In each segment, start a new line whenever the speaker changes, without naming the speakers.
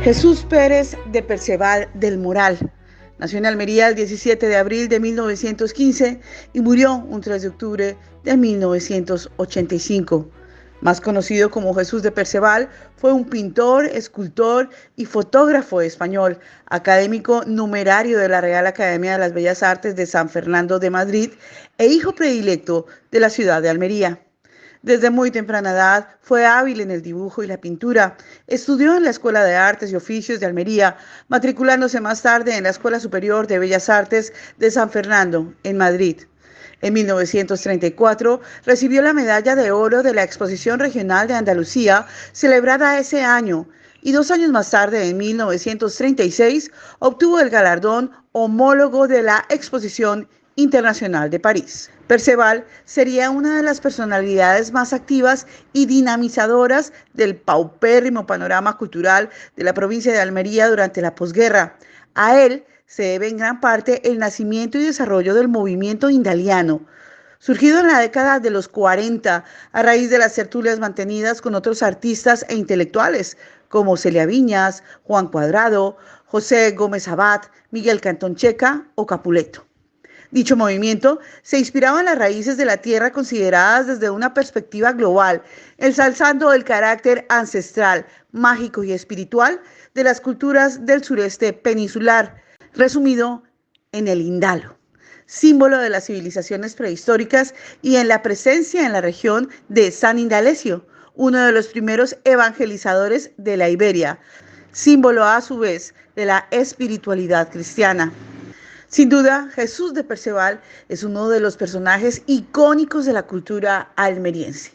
Jesús Pérez de Perceval del Moral nació en Almería el 17 de abril de 1915 y murió un 3 de octubre de 1985. Más conocido como Jesús de Perceval, fue un pintor, escultor y fotógrafo español, académico numerario de la Real Academia de las Bellas Artes de San Fernando de Madrid e hijo predilecto de la ciudad de Almería. Desde muy temprana edad fue hábil en el dibujo y la pintura. Estudió en la Escuela de Artes y Oficios de Almería, matriculándose más tarde en la Escuela Superior de Bellas Artes de San Fernando, en Madrid. En 1934 recibió la medalla de oro de la Exposición Regional de Andalucía, celebrada ese año, y 2 años más tarde, en 1936, obtuvo el galardón homólogo de la Exposición Internacional de París. Perceval sería una de las personalidades más activas y dinamizadoras del paupérrimo panorama cultural de la provincia de Almería durante la posguerra. A él se debe en gran parte el nacimiento y desarrollo del movimiento indaliano, surgido en la década de los 40 a raíz de las tertulias mantenidas con otros artistas e intelectuales como Celia Viñas, Juan Cuadrado, José Gómez Abad, Miguel Cantón Checa o Capuleto. Dicho movimiento se inspiraba en las raíces de la tierra consideradas desde una perspectiva global, ensalzando el carácter ancestral, mágico y espiritual de las culturas del sureste peninsular, resumido en el indalo, símbolo de las civilizaciones prehistóricas y en la presencia en la región de San Indalecio, uno de los primeros evangelizadores de la Iberia, símbolo a su vez de la espiritualidad cristiana. Sin duda, Jesús de Perceval es uno de los personajes icónicos de la cultura almeriense.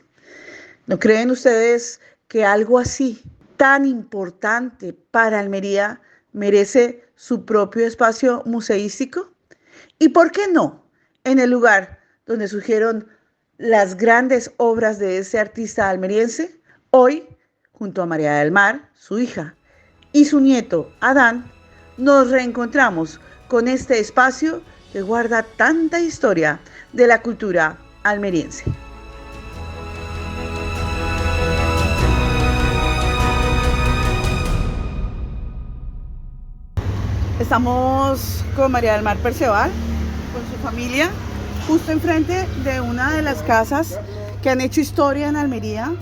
¿No creen ustedes que algo así, tan importante para Almería, merece su propio espacio museístico? ¿Y por qué no en el lugar donde surgieron las grandes obras de ese artista almeriense? Hoy, junto a María del Mar, su hija, y su nieto, Adán, nos reencontramos con este espacio que guarda tanta historia de la cultura almeriense. Estamos con María del Mar Perceval, con su familia, justo enfrente de una de las casas que han hecho historia en Almería,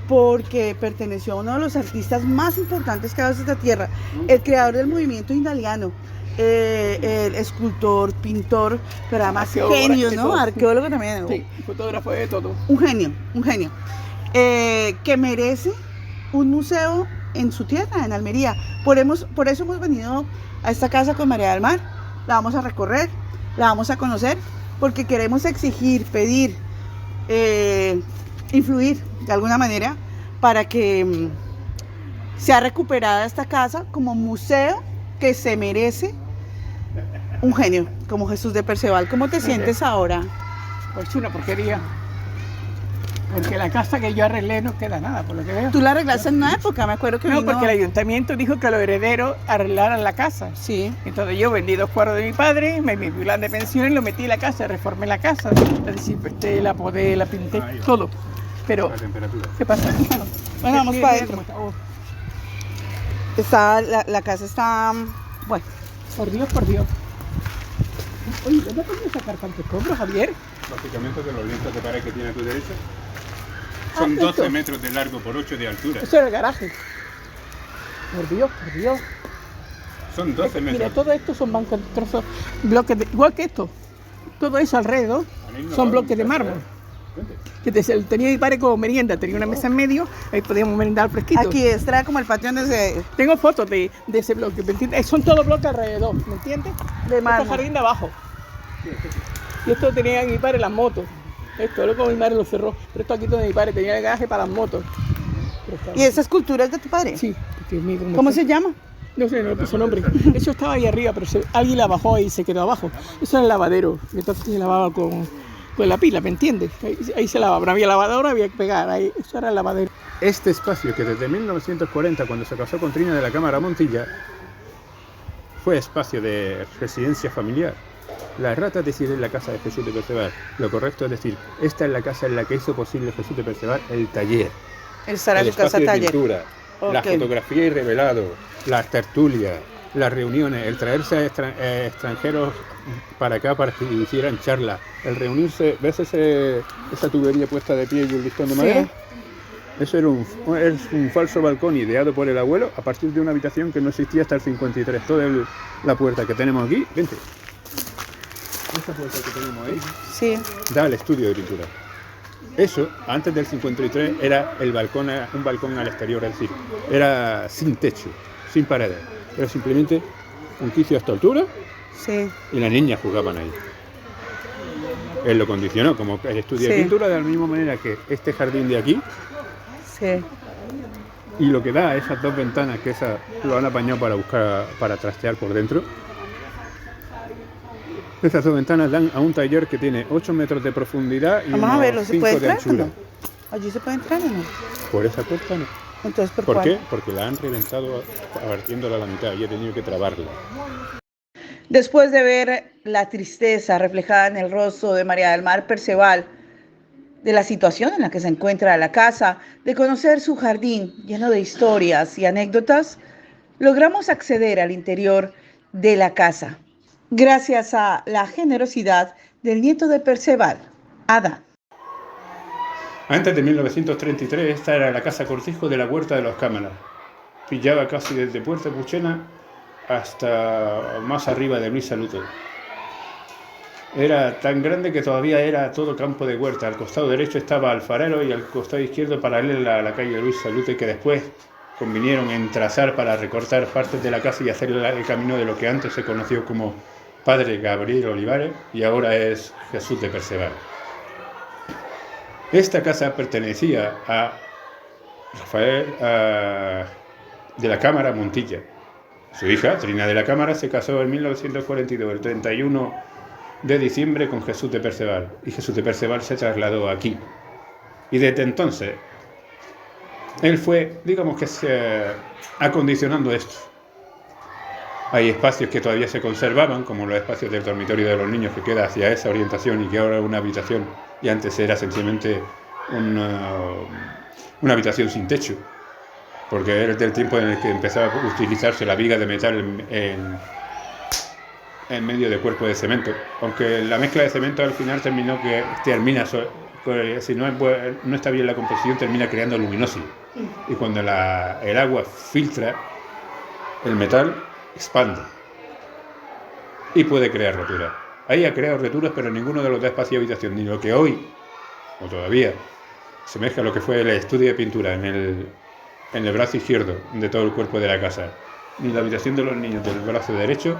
porque perteneció a uno de los artistas más importantes que ha dado esta tierra, el creador del movimiento indaliano, el escultor, pintor, pero además genio, ¿no? Arqueólogo también.
Sí, fotógrafo de todo.
Un genio, que merece un museo en su tierra, en Almería. Por eso hemos venido a esta casa con María del Mar. La vamos a recorrer, la vamos a conocer, porque queremos exigir, pedir, influir de alguna manera para que sea recuperada esta casa como museo que se merece un genio como Jesús de Perceval. ¿Cómo te sientes ahora?
Pues una porquería. Porque la casa que yo arreglé no queda nada, por lo que veo.
¿Tú la arreglaste en una época? Me acuerdo que
no, porque el ayuntamiento dijo que los herederos arreglaran la casa.
Sí.
Entonces yo vendí 2 cuadros de mi padre, me mi plan de pensiones, lo metí en la casa, reformé la casa. Es decir, la podé, la pinté, todo. Pero, ¿qué pasa?
Bueno, vamos para adentro. La casa está... Bueno.
Por Dios. Oye, ¿dónde puedes sacar tantos cobros, Javier?
Básicamente de los lienzos de pared que tiene a tu derecha. Son 12 metros de largo por 8 de altura.
Eso es el garaje. Por Dios.
Son 12 metros.
Mira, todo esto son bancos, trozos, bloques de... Igual que esto. Todo eso alrededor son bloques de mármol. Que tenía mi padre como merienda, tenía una mesa en medio, ahí podíamos merendar fresquito.
Aquí está como el patio donde se...
Tengo fotos de ese bloque, ¿me entiendes? Son todos bloques alrededor, ¿me entiendes?
De mármol.
Este jardín de abajo. Y esto tenía mi padre las motos. Esto, luego mi madre lo cerró. Pero esto aquí donde mi padre tenía el garaje para las motos.
¿Y esa escultura es de tu padre?
Sí.
¿Cómo se llama?
No sé, no le puso nombre. Eso estaba ahí arriba, pero alguien la bajó y se quedó abajo. Eso era el lavadero. Entonces se lavaba con la pila, ¿me entiendes? Ahí se lavaba. No había lavadora, había que pegar. Ahí, eso era el lavadero.
Este espacio, que desde 1940, cuando se casó con Trina de la Cámara Montilla, fue espacio de residencia familiar. La errata es decir en la casa de Jesús de Perceval. Lo correcto es decir, esta es la casa en la que hizo posible Jesús de Perceval el taller.
Esta era su casa taller.
Pintura, La fotografía y revelado, las tertulias, las reuniones, el traerse a extranjeros para acá para que hicieran charlas, el reunirse, ¿ves esa tubería puesta de pie y un listón de madera? Eso era un falso balcón ideado por el abuelo a partir de una habitación que no existía hasta el 53. Toda la puerta que tenemos aquí, vente. Esta puerta que tenemos ahí,
Sí.
da al estudio de pintura. Eso, antes del 53, era un balcón al exterior, es decir, era sin techo, sin paredes. Era simplemente un quicio a esta altura
Sí.
y las niñas jugaban ahí. Él lo condicionó como el estudio de
Sí.
pintura de la misma manera que este jardín de aquí
Sí.
y lo que da a esas dos ventanas que esas lo han apañado para trastear por dentro. Estas dos ventanas dan a un taller que tiene 8 metros de profundidad y
Vamos a verlo,
unos
¿se
5
puede
de
entrar o
anchura.
no? ¿Allí se puede entrar o no?
Por esa puerta no.
Entonces, ¿por
¿Por
cuál?
qué? Porque la han reventado partiéndola a la mitad y he tenido que trabarla.
Después de ver la tristeza reflejada en el rostro de María del Mar Perceval, de la situación en la que se encuentra la casa, de conocer su jardín lleno de historias y anécdotas, logramos acceder al interior de la casa, gracias a la generosidad del nieto de Perceval, Adán.
Antes de 1933, esta era la casa cortijo de la Huerta de los Cámaras. Pillaba casi desde Puerto Puchena hasta más arriba de Luis Salute. Era tan grande que todavía era todo campo de huerta. Al costado derecho estaba Alfarero y al costado izquierdo paralela a la calle Luis Salute, que después convinieron en trazar para recortar partes de la casa y hacer el camino de lo que antes se conoció como Padre Gabriel Olivares y ahora es Jesús de Perceval. Esta casa pertenecía a Rafael de la Cámara Montilla. Su hija, Trina de la Cámara, se casó en 1942, el 31 de diciembre, con Jesús de Perceval. Y Jesús de Perceval se trasladó aquí. Y desde entonces, él fue, digamos que acondicionando esto. Hay espacios que todavía se conservaban, como los espacios del dormitorio de los niños, que queda hacia esa orientación y que ahora es una habitación, y antes era sencillamente una habitación sin techo, porque era del tiempo en el que empezaba a utilizarse la viga de metal en medio de cuerpo de cemento, aunque la mezcla de cemento al final si no está bien la composición, termina creando luminosis, y cuando el agua filtra, el metal expande y puede crear roturas. Ahí ha creado roturas, pero ninguno de los dos espacios de habitación, ni lo que hoy, o todavía, semeja a lo que fue el estudio de pintura en el brazo izquierdo de todo el cuerpo de la casa, ni la habitación de los niños del brazo derecho,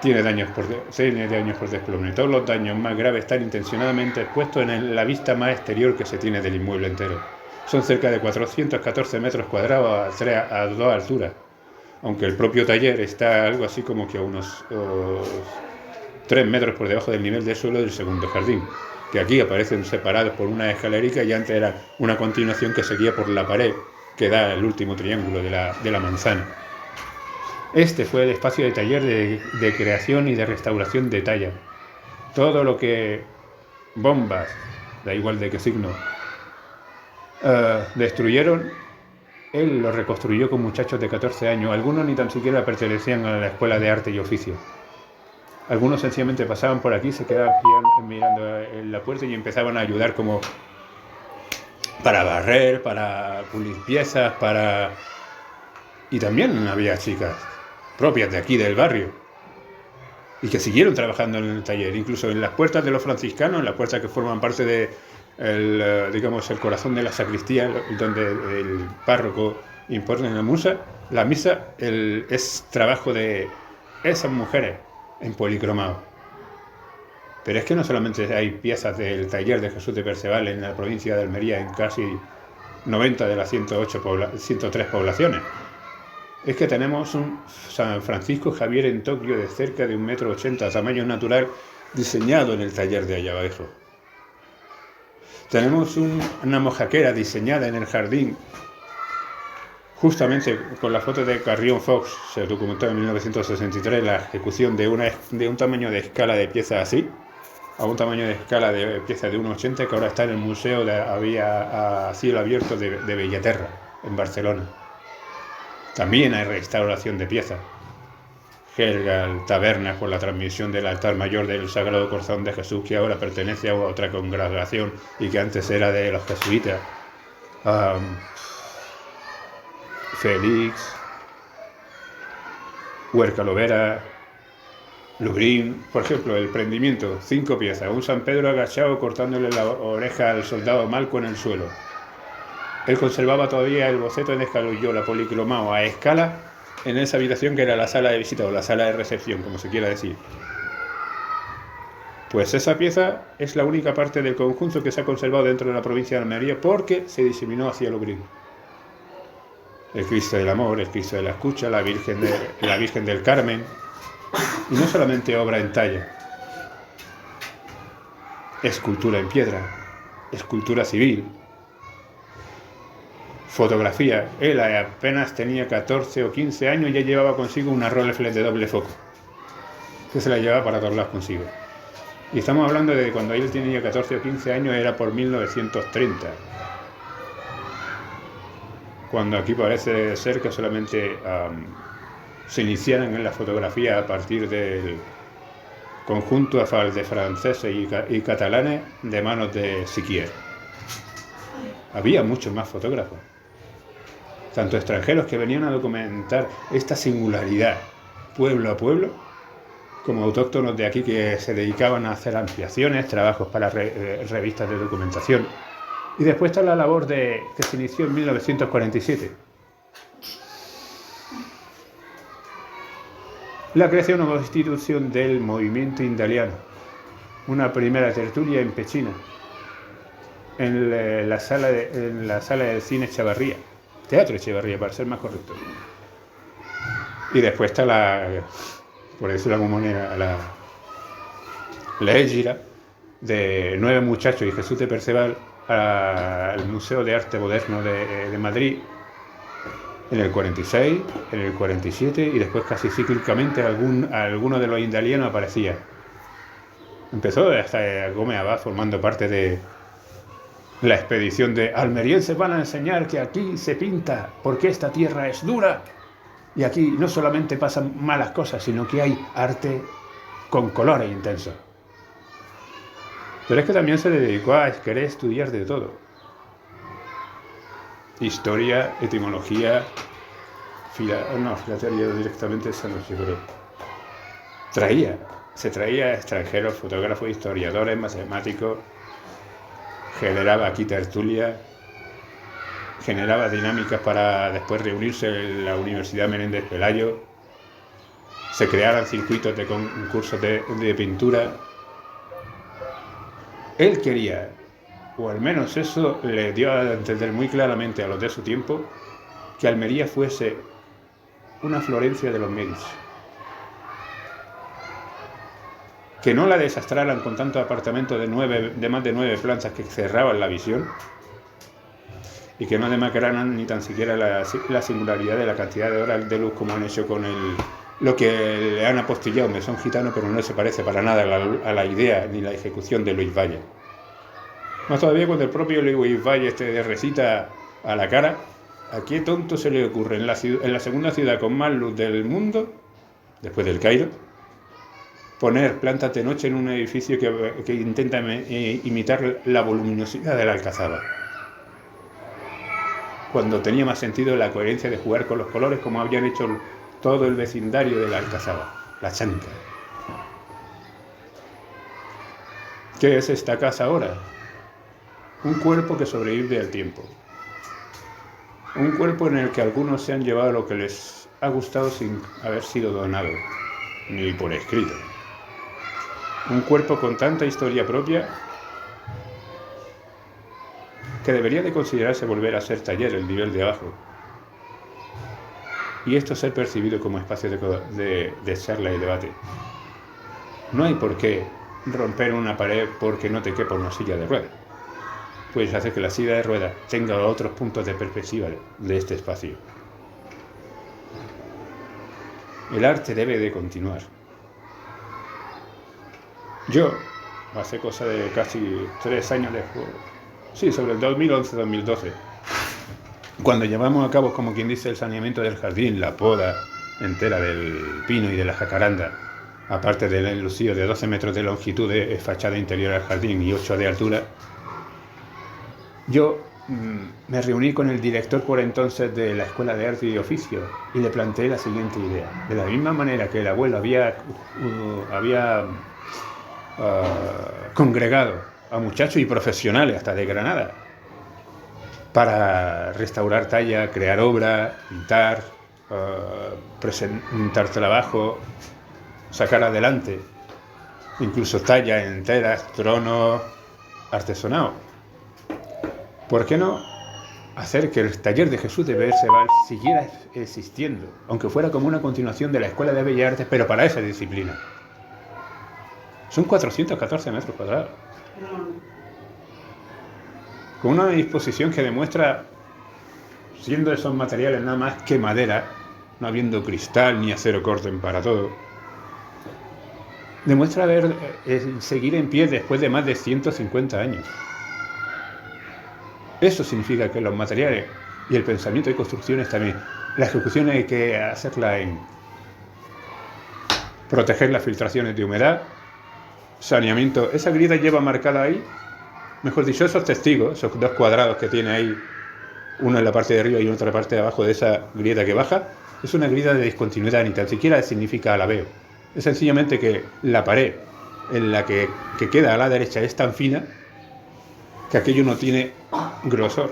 tiene daños por desplome. Todos los daños más graves están intencionadamente expuestos en la vista más exterior que se tiene del inmueble entero. Son cerca de 414 metros cuadrados a dos alturas, aunque el propio taller está algo así como que a unos 3 metros por debajo del nivel del suelo del segundo jardín, que aquí aparecen separados por una escalerita y antes era una continuación que seguía por la pared que da el último triángulo de la manzana. Este fue el espacio de taller de creación y de restauración de talla. Todo lo que bombas, da igual de qué signo, destruyeron, él lo reconstruyó con muchachos de 14 años. Algunos ni tan siquiera pertenecían a la Escuela de Arte y Oficio. Algunos sencillamente pasaban por aquí, se quedaban mirando en la puerta y empezaban a ayudar como para barrer, para pulir piezas, Y también había chicas propias de aquí del barrio y que siguieron trabajando en el taller, incluso en las puertas de los franciscanos, en las puertas que forman parte de el corazón de la sacristía, donde el párroco impone la misa, es trabajo de esas mujeres en policromado. Pero es que no solamente hay piezas del taller de Jesús de Perceval en la provincia de Almería, en casi 90 de las 103 poblaciones. Es que tenemos un San Francisco Javier en Tokio de cerca de 1,80 m, tamaño natural, diseñado en el taller de allá abajo. Tenemos una mojaquera diseñada en el jardín, justamente con la foto de Carrión Fox. Se documentó en 1963 la ejecución de un tamaño de escala de pieza así, a un tamaño de escala de pieza de 1,80 m, que ahora está en el Museo a cielo abierto de Bellaterra. en Barcelona. También hay restauración de piezas. Gelgal Tabernas por la transmisión del altar mayor del Sagrado Corazón de Jesús, que ahora pertenece a otra congregación y que antes era de los jesuitas. Félix, Huerca Lovera, Lubrín, por ejemplo, el prendimiento, 5 piezas, un San Pedro agachado cortándole la oreja al soldado Malco en el suelo. Él conservaba todavía el boceto de Escayola policromado a escala en esa habitación que era la sala de visita o la sala de recepción, como se quiera decir. Pues esa pieza es la única parte del conjunto que se ha conservado dentro de la provincia de Almería porque se diseminó hacia Lubrín. El Cristo del Amor, el Cristo de la Escucha, la Virgen del Carmen, y no solamente obra en talla, escultura en piedra, escultura civil, fotografía. Él apenas tenía 14 o 15 años y ya llevaba consigo una Rolleiflex de doble foco, que se la llevaba para todos lados consigo. Y estamos hablando de cuando él tenía 14 o 15 años, era por 1930. Cuando aquí parece ser que solamente se iniciaran en la fotografía a partir del conjunto de franceses y catalanes de manos de Siquier. Había muchos más fotógrafos, tanto extranjeros que venían a documentar esta singularidad pueblo a pueblo, como autóctonos de aquí que se dedicaban a hacer ampliaciones, trabajos para revistas de documentación. Y después está la labor que se inició en 1947. La creación o constitución del movimiento indaliano. Una primera tertulia en Pechina, en la sala del cine Echevarría, Teatro Echevarría, para ser más correcto. Y después está por decirlo de alguna manera, la égira de 9 muchachos y Jesús de Perceval al Museo de Arte Moderno de Madrid en el 46, en el 47 y después casi cíclicamente alguno de los indalianos aparecía. Empezó hasta Gómez Abad formando parte de la expedición de almerienses van a enseñar que aquí se pinta porque esta tierra es dura y aquí no solamente pasan malas cosas, sino que hay arte con colores intensos. Pero es que también se dedicó a querer estudiar de todo. Historia, etimología, filatelia directamente esa no sé, pero se traía extranjeros, fotógrafos, historiadores, matemáticos, generaba aquí tertulia, generaba dinámicas para después reunirse en la Universidad Menéndez Pelayo, se crearan circuitos de concursos de pintura. Él quería, o al menos eso le dio a entender muy claramente a los de su tiempo, que Almería fuese una Florencia de los Medici. Que no la desastraran con tantos apartamentos de más de 9 plantas que cerraban la visión y que no demacraran ni tan siquiera la singularidad de la cantidad de horas de luz como han hecho con lo que le han apostillado Mesón Gitano, pero no se parece para nada a la idea ni la ejecución de Luis Valle. Más todavía cuando el propio Luis Valle te recita a la cara: ¿a qué tonto se le ocurre en la segunda ciudad con más luz del mundo, después del Cairo, poner plantas de noche en un edificio que intenta imitar la voluminosidad de la Alcazaba? Cuando tenía más sentido la coherencia de jugar con los colores como habían hecho todo el vecindario de la Alcazaba, la Chanca. ¿Qué es esta casa ahora? Un cuerpo que sobrevive al tiempo. Un cuerpo en el que algunos se han llevado lo que les ha gustado sin haber sido donado, ni por escrito. Un cuerpo con tanta historia propia que debería de considerarse volver a ser taller el nivel de abajo. Y esto ser percibido como espacio de charla y debate. No hay por qué romper una pared porque no te quepa una silla de ruedas. Puedes hacer que la silla de ruedas tenga otros puntos de perspectiva de este espacio. El arte debe de continuar. Yo, hace cosa de casi 3 años después, sí, sobre el 2011-2012, Cuando llevamos a cabo, como quien dice, el saneamiento del jardín, la poda entera del pino y de la jacaranda, aparte del enlucido de 12 metros de longitud de fachada interior al jardín y 8 de altura, yo me reuní con el director por entonces de la Escuela de Arte y Oficio y le planteé la siguiente idea. De la misma manera que el abuelo había congregado a muchachos y profesionales hasta de Granada para restaurar talla, crear obra, pintar, presentar trabajo, sacar adelante incluso tallas enteras, tronos, artesonados. ¿Por qué no hacer que el taller de Jesús de Perceval siguiera existiendo, aunque fuera como una continuación de la Escuela de Bellas Artes, pero para esa disciplina? Son 414 metros cuadrados. Con una disposición que demuestra, siendo esos materiales nada más que madera, no habiendo cristal ni acero corten para todo, demuestra seguir en pie después de más de 150 años. Eso significa que los materiales y el pensamiento de construcciones también, la ejecución hay que hacerla en proteger las filtraciones de humedad, saneamiento. Esa grieta lleva marcada ahí, mejor dicho, esos testigos, esos dos cuadrados que tiene ahí, uno en la parte de arriba y otro en la parte de abajo de esa grieta que baja, es una grieta de discontinuidad, ni tan siquiera significa alabeo. Es sencillamente que la pared en la que queda a la derecha es tan fina que aquello no tiene grosor.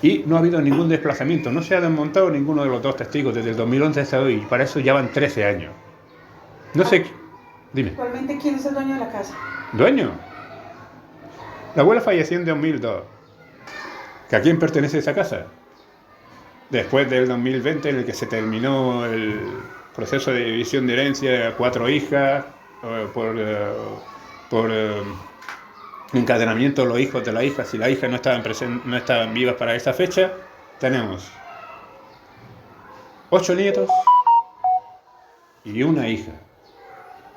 Y no ha habido ningún desplazamiento, no se ha desmontado ninguno de los dos testigos desde el 2011 hasta hoy, y para eso ya van 13 años. No sé, dime.
¿Actualmente quién es el dueño de la casa?
¿Dueño? La abuela falleció en 2002. ¿Que a quién pertenece esa casa? Después del 2020, en el que se terminó el proceso de división de herencia a 4 hijas, por encadenamiento de los hijos de la hija, si las hijas no estaban vivas para esta fecha, tenemos 8 nietos y una hija,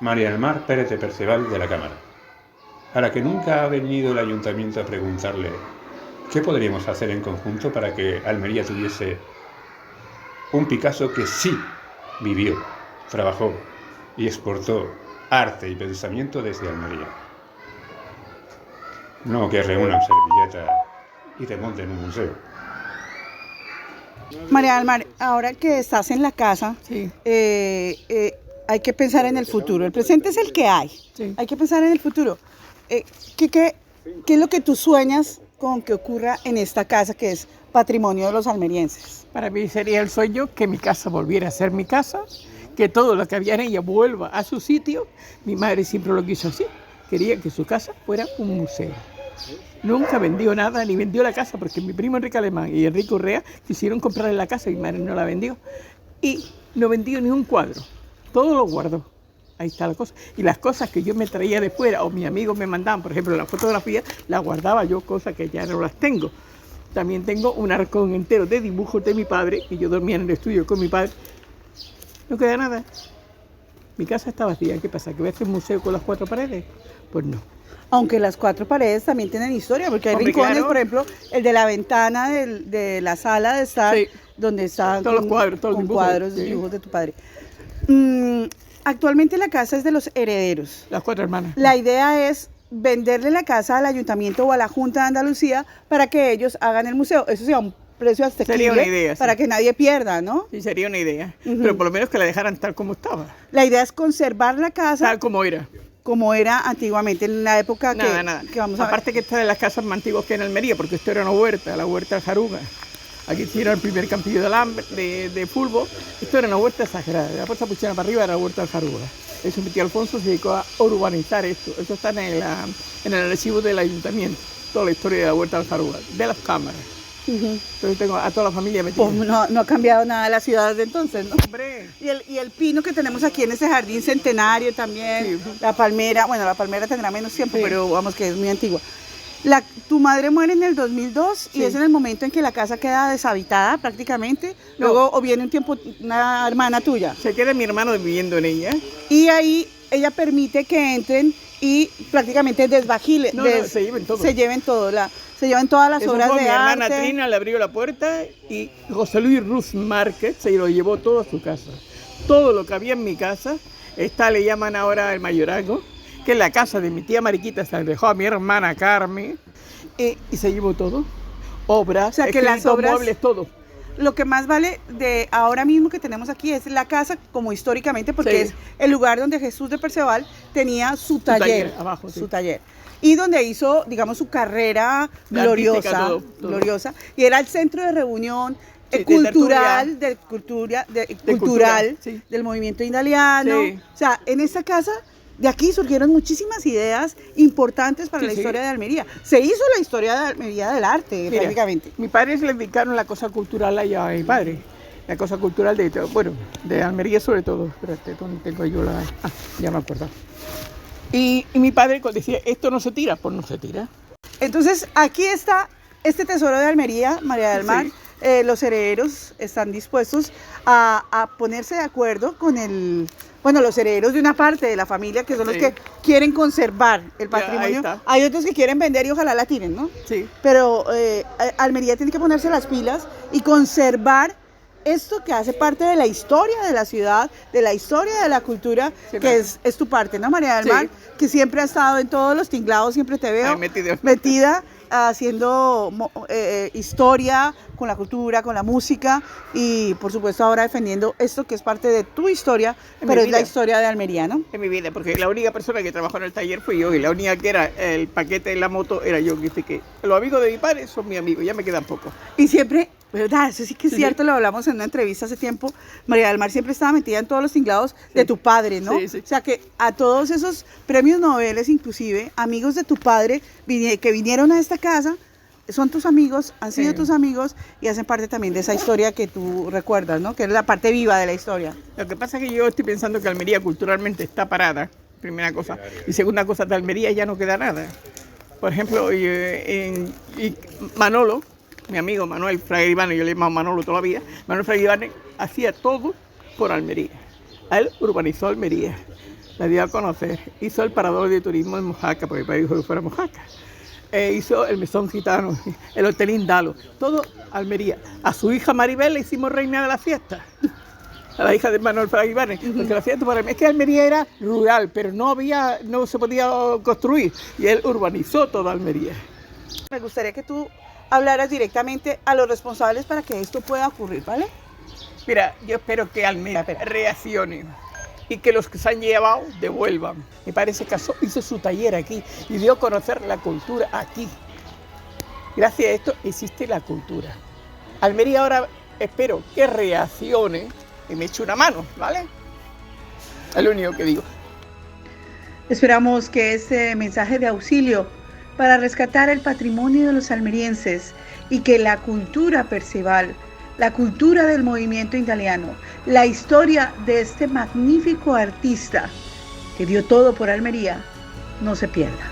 María del Mar Pérez de Perceval de la Cámara, a la que nunca ha venido el ayuntamiento a preguntarle qué podríamos hacer en conjunto para que Almería tuviese un Picasso que sí vivió, trabajó y exportó arte y pensamiento desde Almería. No que reúnan servilletas y te monten un museo.
María del Mar, ahora que estás en la casa,
Sí.
Hay que pensar en el futuro. El presente es el que hay.
Sí.
Hay que pensar en el futuro. ¿Qué es lo que tú sueñas con que ocurra en esta casa que es patrimonio de los almerienses?
Para mí sería el sueño que mi casa volviera a ser mi casa, que todo lo que había en ella vuelva a su sitio. Mi madre siempre lo quiso así. Quería que su casa fuera un museo. Nunca vendió nada, ni vendió la casa, porque mi primo Enrique Alemán y Enrique Urrea quisieron comprarle la casa y mi madre no la vendió. Y no vendió ni un cuadro, todo lo guardó. Ahí está la cosa. Y las cosas que yo me traía de fuera o mis amigos me mandaban, por ejemplo, la fotografía, la guardaba yo, cosas que ya no las tengo. También tengo un arcón entero de dibujos de mi padre, que yo dormía en el estudio con mi padre. No queda nada. Mi casa está vacía. ¿Qué pasa? ¿Que voy a hacer un museo con las 4 paredes? Pues no.
Aunque las 4 paredes también tienen historia, porque hay rincones,
claro.
por ejemplo, el de la ventana de la sala de estar,
Sí.
donde están
Todos los cuadros, todos los
con
dibujos,
cuadros,
sí.
dibujos de tu padre. Actualmente la casa es de los herederos.
Las 4 hermanas.
La idea es venderle la casa al ayuntamiento o a la Junta de Andalucía para que ellos hagan el museo. Eso sería un precio asequible.
Sería una idea, sí.
Para que nadie pierda, ¿no?
Sí, sería una idea.
Ujú.
Pero por lo menos que la dejaran tal como estaba.
La idea es conservar la casa
Tal como era.
como era antiguamente, en la época
Nada.
que vamos a ver.
Aparte que esta de las casas más antiguas que en Almería, porque esto era una huerta, la huerta Aljaruga. Aquí hicieron el primer campillo de fútbol. Esto era una huerta sagrada. La puerta pusiera para arriba era la huerta Aljaruga. Eso mi tío Alfonso se dedicó a urbanizar esto. Eso está en el archivo del ayuntamiento. Toda la historia de la huerta Aljaruga, de las cámaras.
Ujú.
Entonces tengo a toda la familia metida.
Pues no ha cambiado nada la ciudad desde entonces, ¿no?
Hombre,
Y el pino que tenemos aquí en ese jardín centenario también,
Sí.
la palmera, bueno, la palmera tendrá menos tiempo,
Sí.
pero vamos que es muy antigua. Tu madre muere en el 2002 y
Sí.
es en el momento en que la casa queda deshabitada prácticamente. Luego o viene un tiempo una hermana tuya
se queda mi hermano viviendo en ella.
y ahí ella permite que entren y prácticamente desvajilen,
se lleven todo.
Se lleven todas las
Eso
obras
fue
de
mi hermana
arte.
Trina le abrió la puerta y José Luis Ruz Márquez se lo llevó todo a su casa. Todo lo que había en mi casa, le llaman ahora el mayorazgo, que es la casa de mi tía Mariquita, se la dejó a mi hermana Carmen, y se llevó todo. Obras,
O sea, que las obras,
muebles, todo.
Lo que más vale de ahora mismo que tenemos aquí es la casa, como históricamente, porque
Sí.
es el lugar donde Jesús de Perceval tenía su taller
abajo, sí.
su taller. Y donde hizo, digamos, su carrera gloriosa,
todo.
gloriosa. Y era el centro de reunión
Sí,
cultural,
cultura, sí.
del movimiento indaliano.
Sí.
O sea, en esa casa, de aquí surgieron muchísimas ideas importantes para
Sí,
la
sí.
historia de Almería. Se hizo la historia de Almería del arte,
Mira,
prácticamente.
Mi padre le dedicaron la cosa cultural allá a mi padre. La cosa cultural de Almería sobre todo. Espérate, ¿dónde tengo yo la...? Ya me acuerdo. Y mi padre decía, esto no se tira, pues no se tira.
Entonces, aquí está este tesoro de Almería, María del Mar.
Sí.
Los herederos están dispuestos a ponerse de acuerdo con los herederos de una parte de la familia, que son los
Sí.
que quieren conservar el
Ya,
patrimonio.
ahí está.
Hay otros que quieren vender y ojalá la tiren, ¿no?
Sí.
Pero Almería tiene que ponerse las pilas y conservar esto que hace parte de la historia de la ciudad, de la historia de la cultura,
Sí,
que es tu parte, ¿no, María del
Sí.
Mar? Que siempre ha estado en todos los tinglados, siempre te veo
Ahí
metida haciendo historia con la cultura, con la música y por supuesto ahora defendiendo esto que es parte de tu historia,
En
pero
mi
es la
vida.
historia de Almería, ¿no?
En mi vida, porque la única persona que trabajó en el taller fui yo y la única que era el paquete de la moto era yo. Que los amigos de mi padre son mis amigos, ya me quedan pocos.
Y siempre, ¿verdad? Eso sí que es
Sí,
cierto,
sí.
lo hablamos en una entrevista hace tiempo. María del Mar siempre estaba metida en todos los tinglados de tu padre, ¿no?
Sí, sí.
O sea que a todos esos premios Nobel, inclusive, amigos de tu padre que vinieron a esta casa, son tus amigos, han sido
Sí.
tus amigos y hacen parte también de esa historia que tú recuerdas, ¿no? Que es la parte viva de la historia.
Lo que pasa es que yo estoy pensando que Almería culturalmente está parada, primera cosa. Y segunda cosa, de Almería ya no queda nada. Por ejemplo, y Manolo, mi amigo Manuel Fraguibane, yo le llamo Manolo toda la vida, Manuel Fraguibane hacía todo por Almería. Él urbanizó Almería, la dio a conocer, hizo el parador de turismo en Mojaca, porque mi padre dijo que fuera Mojaca. Hizo el mesón gitano, el hotel Indalo, todo Almería. A su hija Maribel le hicimos reina de la fiesta, a la hija de Manuel Fraguibane, porque la fiesta para mí es que Almería era rural, pero no se podía construir, y él urbanizó toda Almería.
Me gustaría que tú hablaras directamente a los responsables para que esto pueda ocurrir, ¿vale?
Mira, yo espero que Almería reaccione y que los que se han llevado devuelvan. Mi padre se casó, hizo su taller aquí y dio a conocer la cultura aquí. Gracias a esto existe la cultura. Almería ahora espero que reaccione y me eche una mano, ¿vale? Es lo único que digo.
Esperamos que este mensaje de auxilio para rescatar el patrimonio de los almerienses y que la cultura Perceval, la cultura del movimiento indaliano, la historia de este magnífico artista que dio todo por Almería, no se pierda.